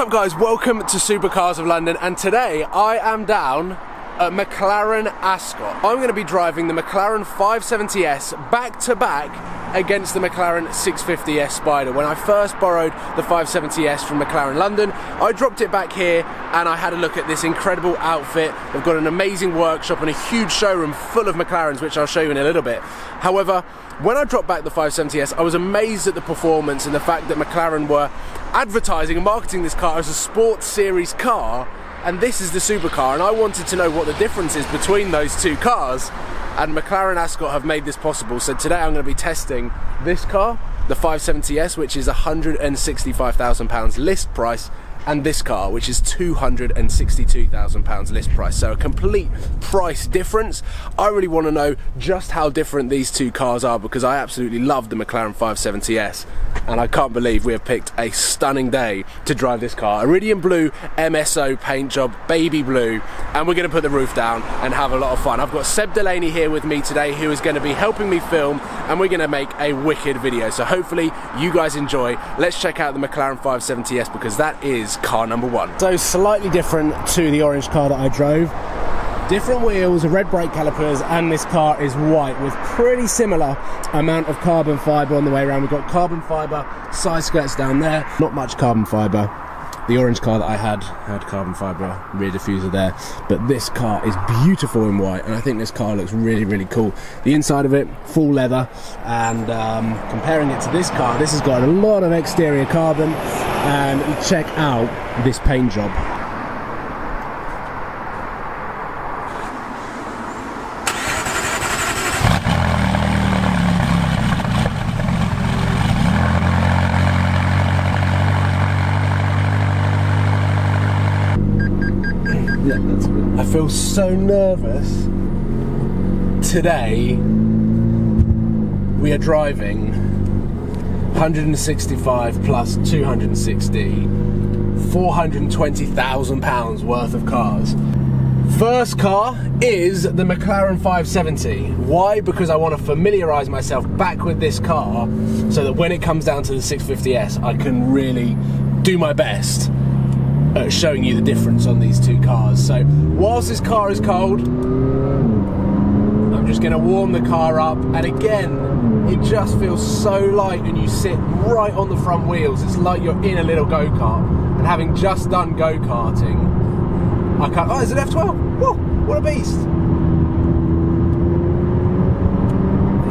up guys, welcome to Supercars of London, and today I am down at McLaren Ascot. I'm going to be driving the McLaren 570S back to back against the McLaren 650S Spider. When I first borrowed the 570S from McLaren London, I dropped it back here and I had a look at this incredible outfit. They've got an amazing workshop and a huge showroom full of McLarens, which I'll show you in a little bit. However, when I dropped back the 570S, I was amazed at the performance and the fact that McLaren were advertising and marketing this car as a sports series car, and this is the supercar, and I wanted to know what the difference is between those two cars, and McLaren Ascot have made this possible. So today I'm going to be testing this car, the 570S, which is £165,000 list price, and this car, which is £262,000 list price. So a complete price difference. I really want to know just how different these two cars are, because I absolutely love the McLaren 570S, and I can't believe we have picked a stunning day to drive this car. Iridium blue MSO paint job, baby blue, and we're going to put the roof down and have a lot of fun. I've got Seb Delaney here with me today, who is going to be helping me film, and we're going to make a wicked video. So hopefully you guys enjoy. Let's check out the McLaren 570S, because that is car number one. So slightly different to the orange car that I drove. Different wheels, red brake calipers, and this car is white with pretty similar amount of carbon fibre on the way around. We've got carbon fibre side skirts down there, not much carbon fibre. The orange car that I had carbon fibre rear diffuser there, but this car is beautiful in white, and I think this car looks really, really cool. The inside of it, full leather, and comparing it to this car, this has got a lot of exterior carbon, and check out this paint job. Yeah, that's good. I feel so nervous. Today we are driving 165 plus 260, £420,000 worth of cars. First car is the McLaren 570. Why? Because I want to familiarise myself back with this car, so that when it comes down to the 650S, I can really do my best at showing you the difference on these two cars. So whilst this car is cold, I'm just going to warm the car up, and again, it just feels so light, and you sit right on the front wheels. It's like you're in a little go-kart, and having just done go-karting, I can't... Oh, it's an F12! Whoa, what a beast!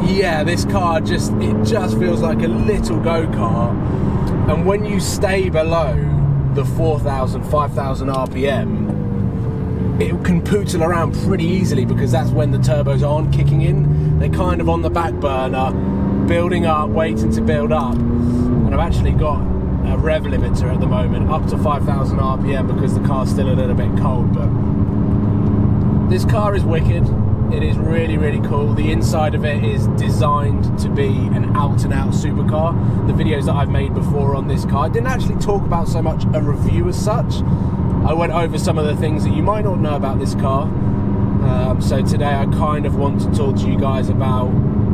Yeah, this car it just feels like a little go-kart, and when you stay below the 4,000, 5,000 RPM, it can pootle around pretty easily, because that's when the turbos aren't kicking in. They're kind of on the back burner, building up, waiting to build up. And I've actually got a rev limiter at the moment, up to 5,000 RPM, because the car's still a little bit cold. But this car is wicked. It is really, really cool. The inside of it is designed to be an out-and-out supercar. The videos that I've made before on this car, I didn't actually talk about so much a review as such. I went over some of the things that you might not know about this car. So today I kind of want to talk to you guys about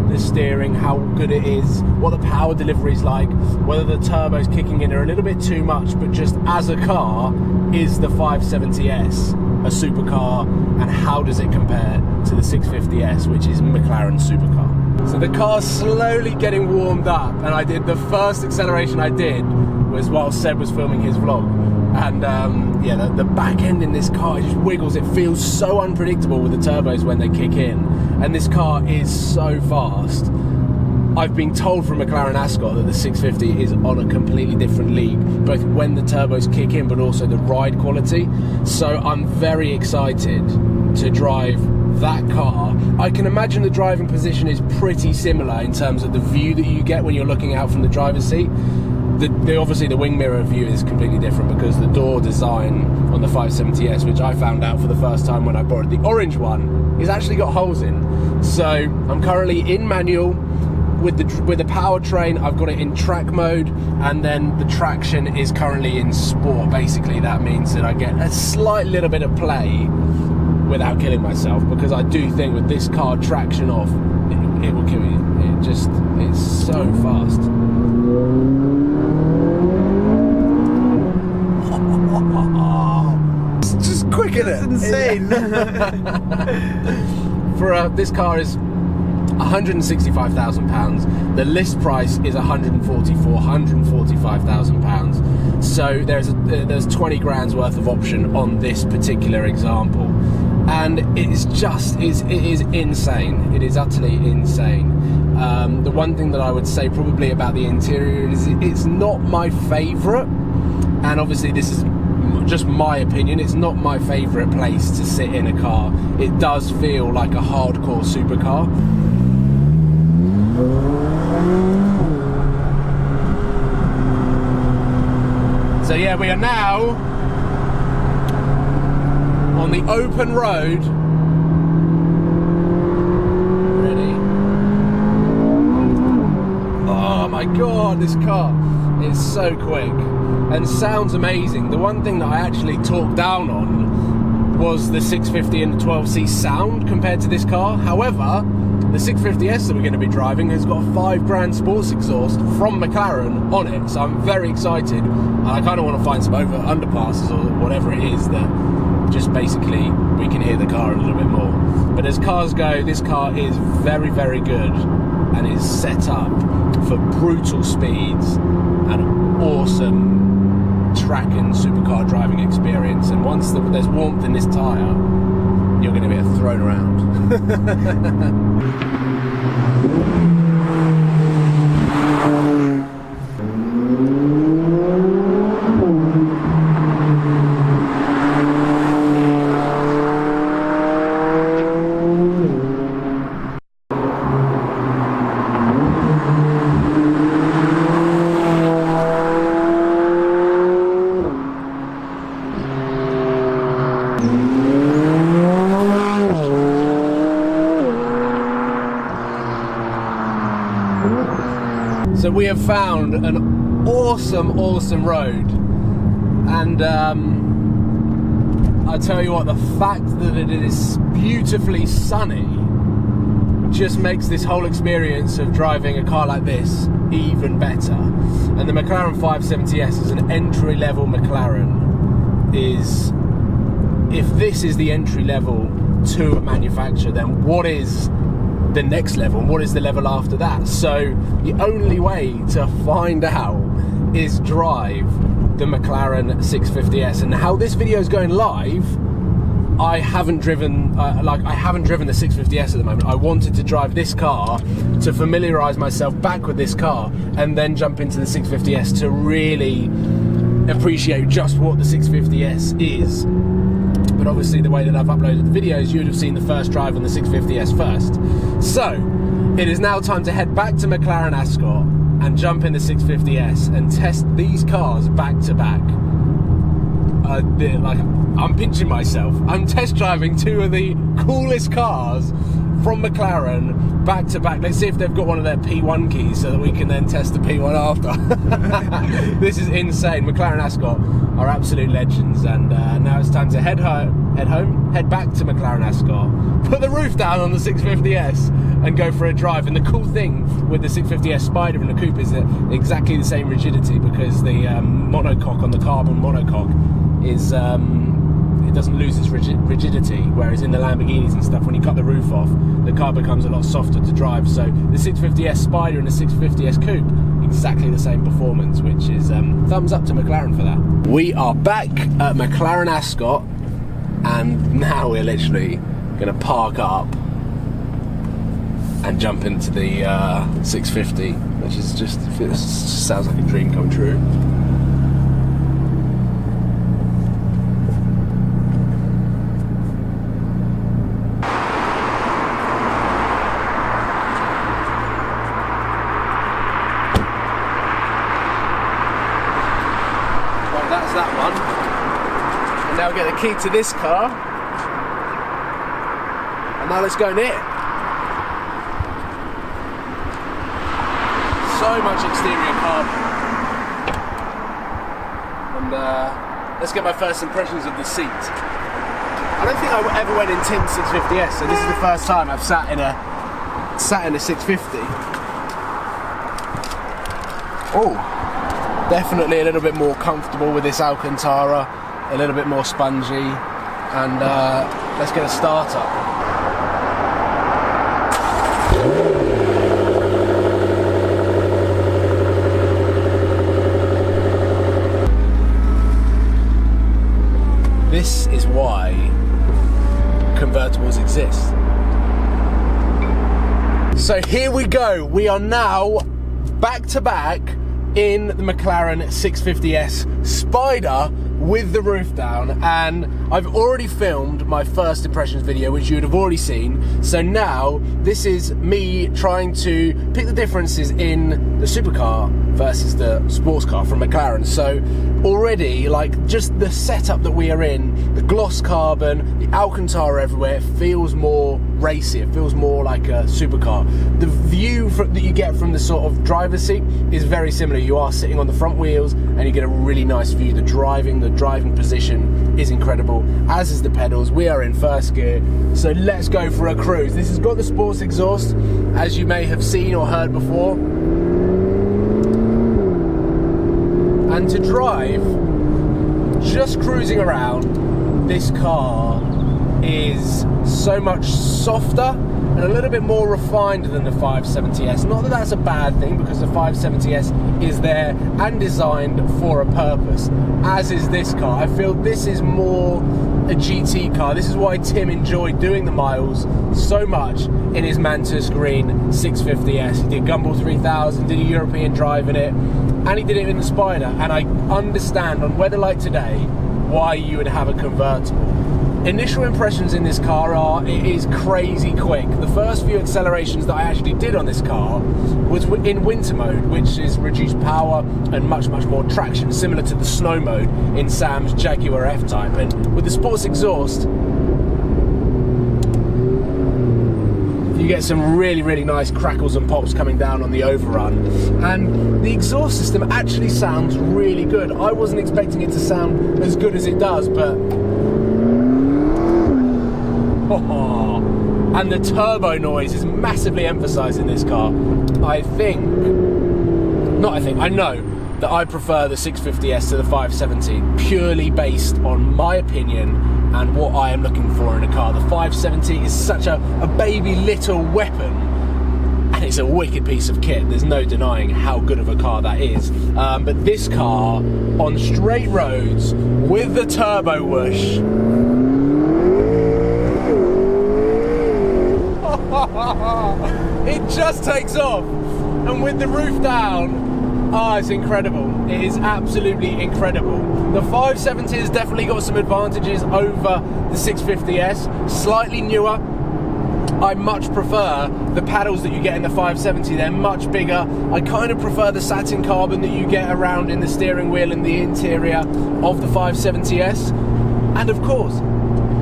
the steering, how good it is, what the power delivery is like, whether the turbos kicking in are a little bit too much, but just as a car, is the 570S a supercar, and how does it compare to the 650S, which is McLaren supercar. So the car's slowly getting warmed up, and the first acceleration I did was while Seb was filming his vlog, and yeah, the back end in this car, it just wiggles. It feels so unpredictable with the turbos when they kick in, and this car is so fast. I've been told from McLaren Ascot that the 650 is on a completely different league, both when the turbos kick in, but also the ride quality. So I'm very excited to drive that car. I can imagine the driving position is pretty similar in terms of the view that you get when you're looking out from the driver's seat. Obviously the wing mirror view is completely different, because the door design on the 570S, which I found out for the first time when I borrowed the orange one, is actually got holes in. So I'm currently in manual. With the powertrain, I've got it in track mode, and then the traction is currently in sport. Basically, that means that I get a slight little bit of play without killing myself, because I do think with this car, traction off, it will kill you. It's so fast. It's just quick, isn't it? Insane. For this car is £165,000. The list price is £145,000. So there's 20 grand's worth of option on this particular example, and it is insane. It is utterly insane. The one thing that I would say probably about the interior is it's not my favourite, and obviously this is just my opinion, it's not my favourite place to sit in a car. It does feel like a hardcore supercar. So yeah, we are now on the open road. Ready? Oh my god, this car is so quick and sounds amazing. The one thing that I actually talked down on was the 650 and the 12C sound compared to this car. However, the 650S that we're going to be driving has got a 5 grand sports exhaust from McLaren on it, so I'm very excited, and I kind of want to find some underpasses or whatever it is that just basically we can hear the car a little bit more. But as cars go, this car is very, very good and is set up for brutal speeds and awesome track and supercar driving experience. And once there's warmth in this tyre, you're going to get thrown around. So we have found an awesome road, and I tell you what, the fact that it is beautifully sunny just makes this whole experience of driving a car like this even better. And the McLaren 570S is an entry-level McLaren. If this is the entry level to a manufacturer, then what is the next level, and what is the level after that? So the only way to find out is drive the McLaren 650S. And how this video is going live, I haven't driven the 650S at the moment. I wanted to drive this car to familiarise myself back with this car, and then jump into the 650S to really appreciate just what the 650S is. But obviously the way that I've uploaded the videos, you would have seen the first drive on the 650S first. So it is now time to head back to McLaren Ascot and jump in the 650S and test these cars back to back. I'm pinching myself. I'm test driving two of the coolest cars from McLaren back to back. Let's see if they've got one of their P1 keys so that we can then test the P1 after. This is insane. McLaren Ascot are absolute legends, and now it's time to head back to McLaren Ascot, put the roof down on the 650S and go for a drive. And the cool thing with the 650S Spider and the coupe is that exactly the same rigidity, because the monocoque on the carbon monocoque is it doesn't lose its rigidity, whereas in the Lamborghinis and stuff, when you cut the roof off, the car becomes a lot softer to drive. So the 650S Spider and the 650S Coupe, exactly the same performance, which is thumbs up to McLaren for that. We are back at McLaren Ascot, and now we're literally going to park up and jump into the 650, which is just sounds like a dream come true. That one, and now get the key to this car, and now let's go in it. So much exterior carbon, and let's get my first impressions of the seat. I don't think I ever went in tin 650S, so this is the first time I've sat in a 650. Oh. Definitely a little bit more comfortable with this Alcantara, a little bit more spongy, and let's get a start up. This is why convertibles exist. So here we go. We are now back to back in the McLaren 650S Spider with the roof down, and I've already filmed my first impressions video, which you'd have already seen. So now this is me trying to pick the differences in the supercar versus the sports car from McLaren. So already, like, just the setup that we are in, the gloss carbon, the Alcantara everywhere, it feels more racy, it feels more like a supercar. The view that you get from the sort of driver's seat is very similar. You are sitting on the front wheels and you get a really nice view. The driving position is incredible, as is the pedals. We are in first gear, so let's go for a cruise. This has got the sports exhaust, as you may have seen or heard before. And to drive, just cruising around, this car is so much softer and a little bit more refined than the 570S. Not that that's a bad thing, because the 570S is there and designed for a purpose, as is this car. I feel this is more a GT car. This is why Tim enjoyed doing the miles so much in his Mantis Green 650S. He did Gumball 3000, did a European drive in it, and he did it in the Spider. And I understand, on weather like today, why you would have a convertible. Initial impressions in this car are, it is crazy quick. The first few accelerations that I actually did on this car was in winter mode, which is reduced power and much more traction, similar to the snow mode in Sam's Jaguar F-Type. And with the sports exhaust, you get some really nice crackles and pops coming down on the overrun, and the exhaust system actually sounds really good. I wasn't expecting it to sound as good as it does, but and the turbo noise is massively emphasised in this car. I know that I prefer the 650S to the 570, purely based on my opinion and what I am looking for in a car. The 570 is such a baby little weapon, and it's a wicked piece of kit. There's no denying how good of a car that is. But this car, on straight roads, with the turbo whoosh, it just takes off. And with the roof down, it's incredible. It is absolutely incredible. The 570 has definitely got some advantages over the 650S. Slightly newer. I much prefer the paddles that you get in the 570. They're much bigger. I kind of prefer the satin carbon that you get around in the steering wheel and the interior of the 570S. And of course,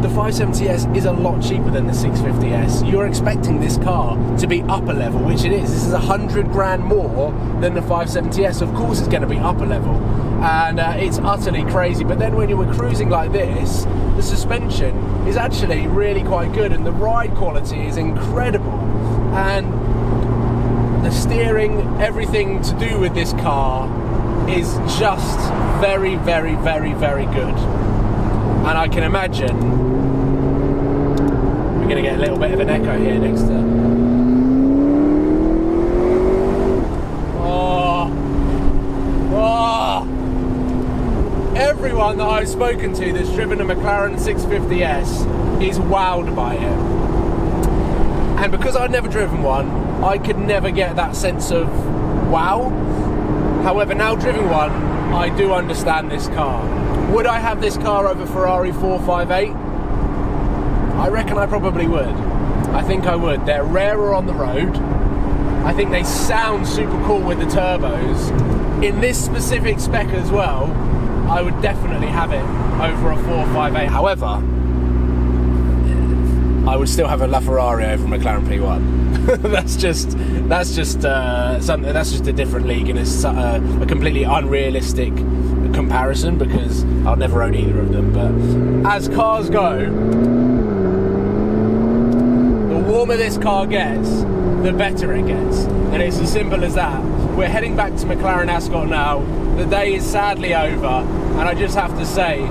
the 570S is a lot cheaper than the 650S. You're expecting this car to be upper level, which it is. This is 100 grand more than the 570S. Of course it's going to be upper level, and it's utterly crazy. But then when you were cruising like this, the suspension is actually really quite good, and the ride quality is incredible. And the steering, everything to do with this car is just very good. And I can imagine we're going to get a little bit of an echo here next to... Everyone that I've spoken to that's driven a McLaren 650S is wowed by it. And because I'd never driven one, I could never get that sense of wow. However, now driven one, I do understand this car. Would I have this car over Ferrari 458? I reckon I probably would. I think I would. They're rarer on the road. I think they sound super cool with the turbos. In this specific spec as well, I would definitely have it over a 458. However, I would still have a LaFerrari over McLaren P1. that's just a different league, and it's a completely unrealistic comparison because I'll never own either of them. But as cars go, the warmer this car gets, the better it gets, and it's as simple as that. we're heading back to McLaren Ascot now. The day is sadly over, and I just have to say,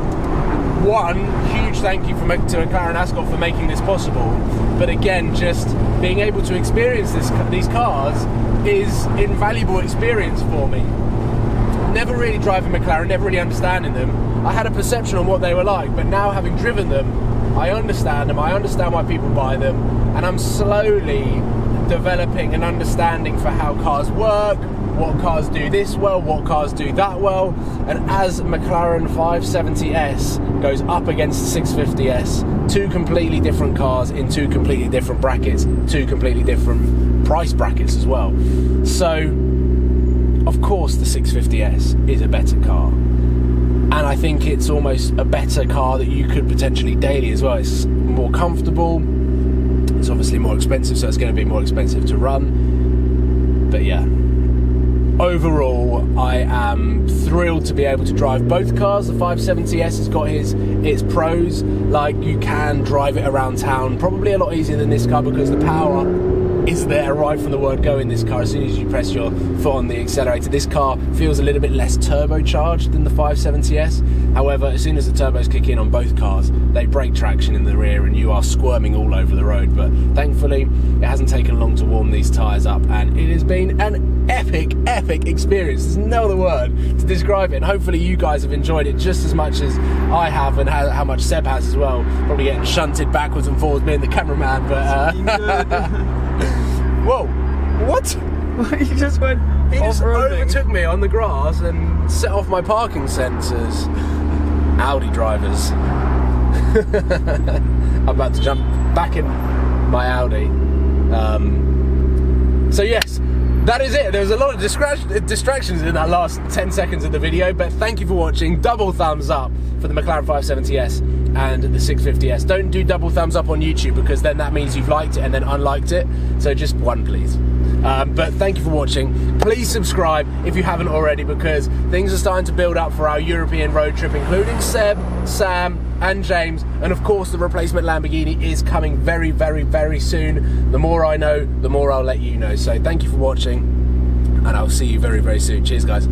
one, huge thank you to McLaren Ascot for making this possible. But again, just being able to experience these cars is invaluable experience for me. Never really driving McLaren, never really understanding them. I had a perception on what they were like, but now having driven them, I understand them. I understand why people buy them, and I'm slowly developing an understanding for how cars work, what cars do this well, what cars do that well. And as McLaren 570S goes up against the 650S, two completely different cars in two completely different brackets, two completely different price brackets as well. So of course the 650S is a better car, and I think it's almost a better car that you could potentially daily as well. It's more comfortable, it's obviously more expensive, so it's going to be more expensive to run. But yeah, overall I am thrilled to be able to drive both cars. The 570S has got its pros, like you can drive it around town probably a lot easier than this car, because the power is there right from the word go in this car. As soon as you press your foot on the accelerator, this car feels a little bit less turbocharged than the 570S. However, as soon as the turbos kick in on both cars, they break traction in the rear and you are squirming all over the road. But thankfully it hasn't taken long to warm these tyres up, and it has been an epic experience. There's no other word to describe it, and hopefully you guys have enjoyed it just as much as I have, and how much Seb has as well. Probably getting shunted backwards and forwards being the cameraman, but whoa, what? He just went He just off-roading. overtook me on the grass and set off my parking sensors. Audi drivers. I'm about to jump back in my Audi. So yes, that is it. There was a lot of distractions in that last 10 seconds of the video, but thank you for watching. Double thumbs up for the McLaren 570S and the 650S. Don't do double thumbs up on YouTube, because then that means you've liked it and then unliked it. So just one, please. But thank you for watching. Please subscribe if you haven't already, because things are starting to build up for our European road trip, including Seb, Sam and James, and of course the replacement Lamborghini is coming very soon. The more I know, the more I'll let you know. So thank you for watching, and I'll see you very soon. Cheers guys.